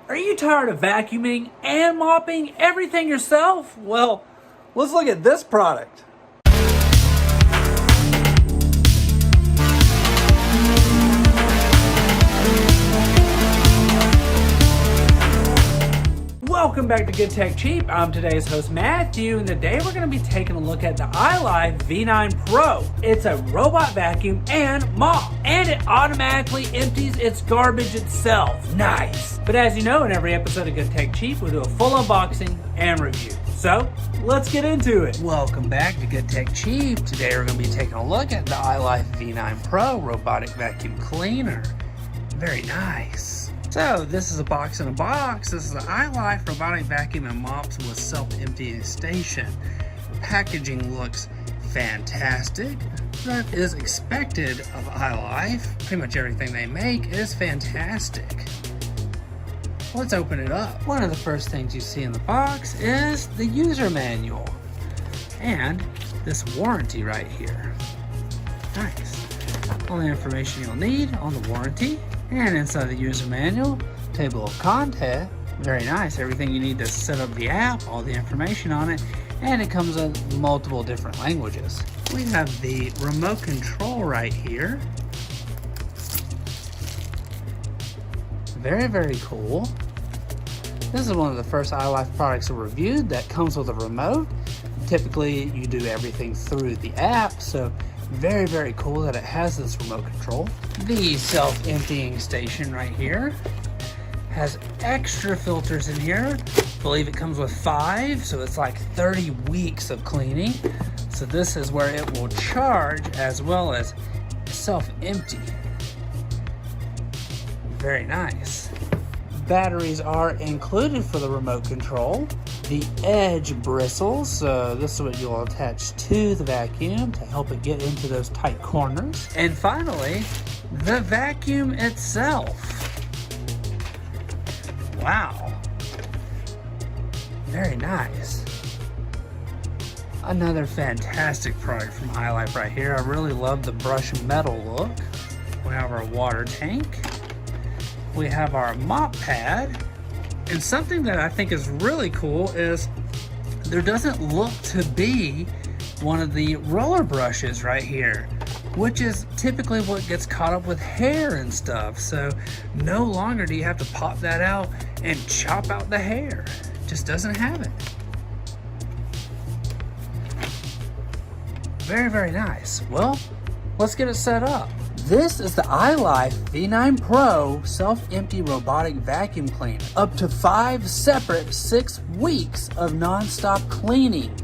Are you tired of vacuuming and mopping everything yourself? Well, let's look at this product. Welcome back to Good Tech Cheap. I'm today's host Matthew, and today we're going to be taking a look at the iLife V9 Pro. It's a robot vacuum and mop, and it automatically empties its garbage itself. Nice! But as you know, in every episode of Good Tech Cheap, we do a full unboxing and review. So, let's get into it. Welcome back to Good Tech Cheap. Today we're going to be taking a look at the iLife V9 Pro Robotic Vacuum Cleaner. Very nice. So, this is a box in a box. This is the iLife Robotic Vacuum and Mops with Self-Emptying Station. Packaging looks fantastic. That is expected of iLife. Pretty much everything they make is fantastic. Let's open it up. One of the first things you see in the box is the user manual and this warranty right here. Nice. All the information you'll need on the warranty. And inside the user manual, table of content, very nice. Everything you need to set up the app, all the information on it, and it comes in multiple different languages. We have the remote control right here. Very, very cool. This is one of the first iLife products I reviewed that comes with a remote. Typically, you do everything through the app, so very, very cool that it has this remote control. The self-emptying station right here has extra filters in here. I believe it comes with 5, so it's like 30 weeks of cleaning. So this is where it will charge as well as self-empty. Very nice. Batteries are included for the remote control. The edge bristles, so this is what you'll attach to the vacuum to help it get into those tight corners. And finally, the vacuum itself. Wow. Very nice. Another fantastic product from iLife right here. I really love the brushed metal look. We have our water tank. We have our mop pad. And something that I think is really cool is there doesn't look to be one of the roller brushes right here, which is typically what gets caught up with hair and stuff. So no longer do you have to pop that out and chop out the hair. It just doesn't have it. Very, very nice. Well, let's get it set up. This is the iLife V9 Pro Self-Empty Robotic Vacuum Cleaner. Up to 5 separate 6 weeks of non-stop cleaning.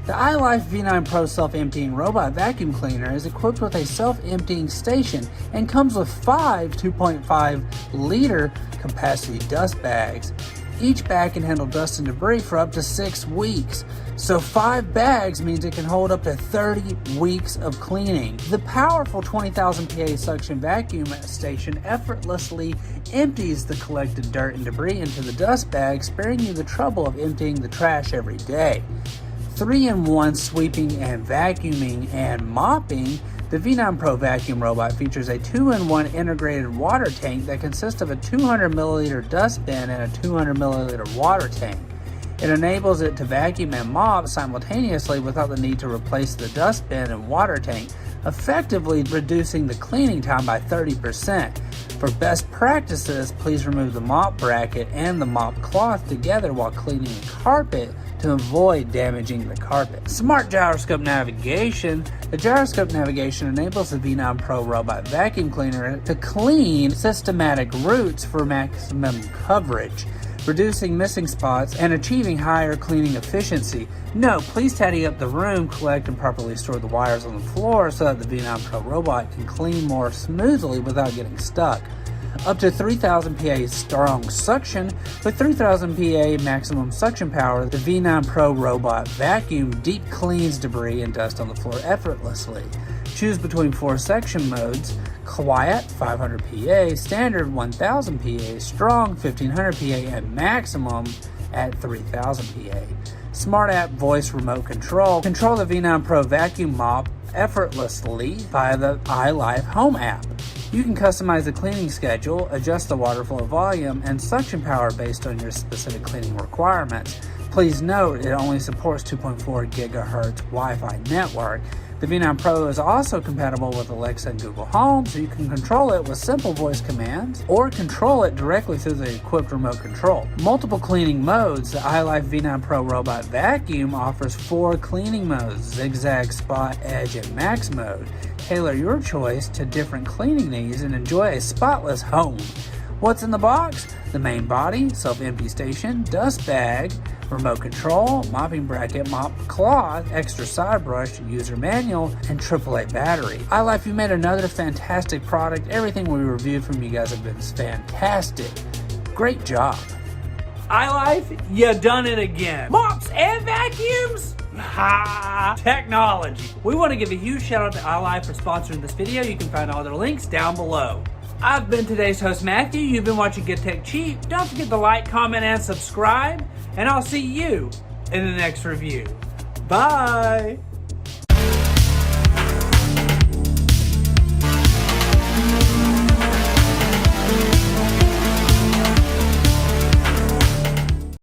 The iLife V9 Pro Self-Emptying Robot Vacuum Cleaner is equipped with a self-emptying station and comes with 5 2.5 liter capacity dust bags. Each bag can handle dust and debris for up to 6 weeks. So 5 bags means it can hold up to 30 weeks of cleaning. The powerful 20,000 PA suction vacuum station effortlessly empties the collected dirt and debris into the dust bag, sparing you the trouble of emptying the trash every day. 3-in-1 sweeping and vacuuming and mopping. The V9 Pro vacuum robot features a 2-in-1 integrated water tank that consists of a 200 milliliter dustbin and a 200 milliliter water tank. It enables it to vacuum and mop simultaneously without the need to replace the dustbin and water tank, effectively reducing the cleaning time by 30%. For best practices, please remove the mop bracket and the mop cloth together while cleaning the carpet to avoid damaging the carpet. Smart gyroscope navigation. The gyroscope navigation enables the V9 Pro Robot Vacuum Cleaner to clean systematic routes for maximum coverage, reducing missing spots and achieving higher cleaning efficiency. No, please tidy up the room, collect and properly store the wires on the floor so that the V9 Pro robot can clean more smoothly without getting stuck. Up to 3,000 PA strong suction. With 3,000 PA maximum suction power, the V9 Pro robot vacuum deep cleans debris and dust on the floor effortlessly. Choose between 4 suction modes: quiet 500 PA, standard 1000 PA, strong 1500 PA, and maximum at 3000 PA. Smart app voice remote control. Control the V9 Pro vacuum mop effortlessly via the iLife Home app. You can customize the cleaning schedule, adjust the water flow volume, and suction power based on your specific cleaning requirements. Please note it only supports 2.4 gigahertz Wi-Fi network. The V9 Pro is also compatible with Alexa and Google Home, so you can control it with simple voice commands or control it directly through the equipped remote control. Multiple cleaning modes. The iLife V9 Pro Robot Vacuum offers 4 cleaning modes: zigzag, spot, edge, and max mode. Tailor your choice to different cleaning needs and enjoy a spotless home. What's in the box? The main body, self-empty station, dust bag, remote control, mopping bracket, mop cloth, extra side brush, user manual, and AAA battery. iLife, you made another fantastic product. Everything we reviewed from you guys have been fantastic. Great job. iLife, you done it again. Mops and vacuums? Ha! Technology. We want to give a huge shout out to iLife for sponsoring this video. You can find all their links down below. I've been today's host, Matthew. You've been watching Get Tech Cheap. Don't forget to like, comment, and subscribe. And I'll see you in the next review. Bye!